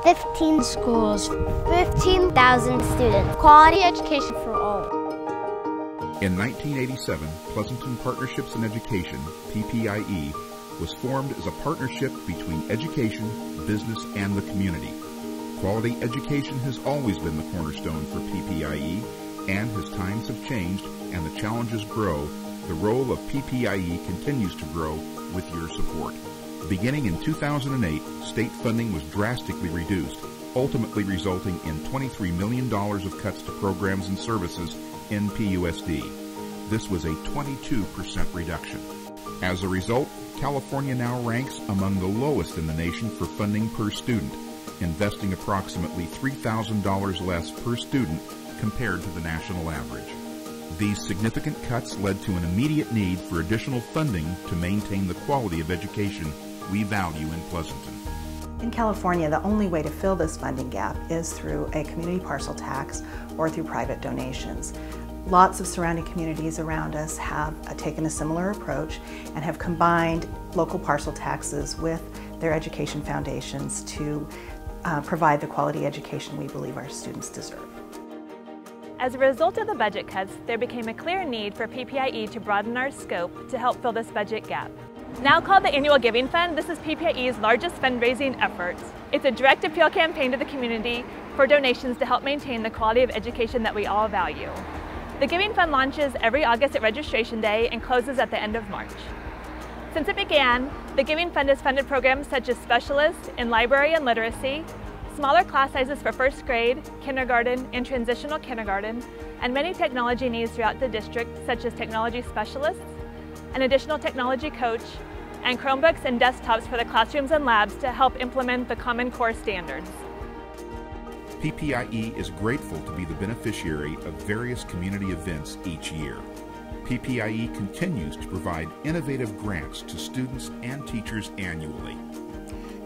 15 schools, 15,000 students. Quality education for all. In 1987, Pleasanton Partnerships in Education, PPIE, was formed as a partnership between education, business, and the community. Quality education has always been the cornerstone for PPIE, and as times have changed and the challenges grow, the role of PPIE continues to grow with your support. Beginning in 2008, state funding was drastically reduced, ultimately resulting in $23 million of cuts to programs and services in PUSD. This was a 22% reduction. As a result, California now ranks among the lowest in the nation for funding per student, investing approximately $3,000 less per student compared to the national average. These significant cuts led to an immediate need for additional funding to maintain the quality of education we value in Pleasanton. In California, the only way to fill this funding gap is through a community parcel tax or through private donations. Lots of surrounding communities around us have taken a similar approach and have combined local parcel taxes with their education foundations to provide the quality education we believe our students deserve. As a result of the budget cuts, there became a clear need for PPIE to broaden our scope to help fill this budget gap. Now called the Annual Giving Fund, this is PPIE's largest fundraising effort. It's a direct appeal campaign to the community for donations to help maintain the quality of education that we all value. The Giving Fund launches every August at Registration Day and closes at the end of March. Since it began, the Giving Fund has funded programs such as specialists in library and literacy, smaller class sizes for first grade, kindergarten, and transitional kindergarten, and many technology needs throughout the district, such as technology specialists, an additional technology coach, and Chromebooks and desktops for the classrooms and labs to help implement the Common Core standards. PPIE is grateful to be the beneficiary of various community events each year. PPIE continues to provide innovative grants to students and teachers annually.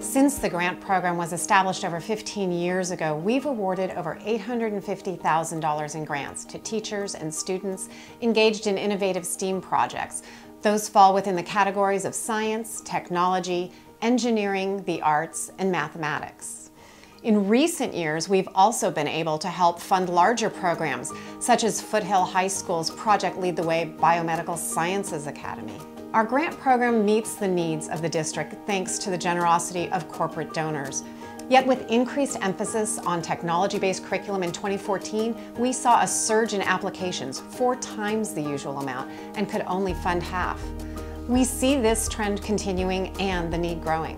Since the grant program was established over 15 years ago, we've awarded over $850,000 in grants to teachers and students engaged in innovative STEAM projects. Those fall within the categories of science, technology, engineering, the arts, and mathematics. In recent years, we've also been able to help fund larger programs, such as Foothill High School's Project Lead the Way Biomedical Sciences Academy. Our grant program meets the needs of the district thanks to the generosity of corporate donors. Yet with increased emphasis on technology-based curriculum in 2014, we saw a surge in applications, 4 times the usual amount, and could only fund half. We see this trend continuing and the need growing.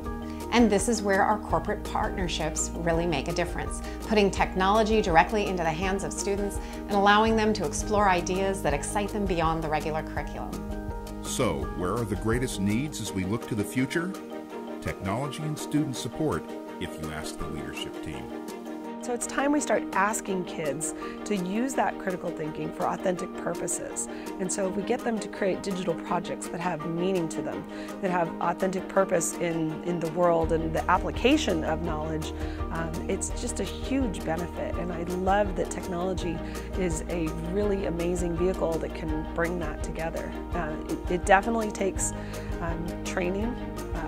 And this is where our corporate partnerships really make a difference, putting technology directly into the hands of students and allowing them to explore ideas that excite them beyond the regular curriculum. So, where are the greatest needs as we look to the future? Technology and student support, if you ask the leadership team. So it's time we start asking kids to use that critical thinking for authentic purposes. And so if we get them to create digital projects that have meaning to them, that have authentic purpose in the world and the application of knowledge, it's just a huge benefit. And I love that technology is a really amazing vehicle that can bring that together. It definitely takes training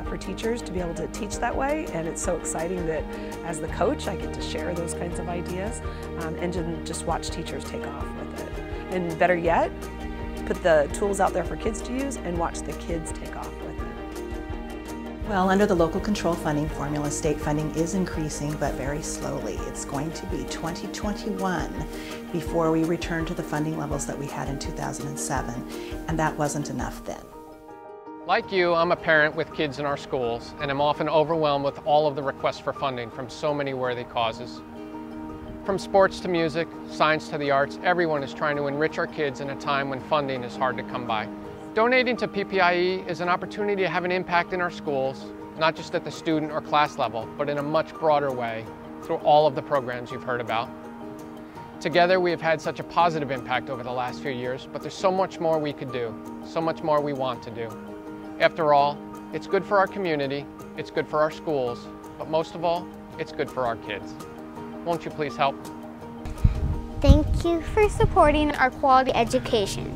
for teachers to be able to teach that way, and it's so exciting that as the coach I get to share those kinds of ideas and just watch teachers take off with it. And better yet, put the tools out there for kids to use and watch the kids take off with it. Well, under the local control funding formula, state funding is increasing, but very slowly. It's going to be 2021 before we return to the funding levels that we had in 2007, and that wasn't enough then. Like you, I'm a parent with kids in our schools, and I'm often overwhelmed with all of the requests for funding from so many worthy causes. From sports to music, science to the arts, everyone is trying to enrich our kids in a time when funding is hard to come by. Donating to PPIE is an opportunity to have an impact in our schools, not just at the student or class level, but in a much broader way through all of the programs you've heard about. Together, we have had such a positive impact over the last few years, but there's so much more we could do, so much more we want to do. After all, it's good for our community, it's good for our schools, but most of all, it's good for our kids. Won't you please help? Thank you for supporting our quality education.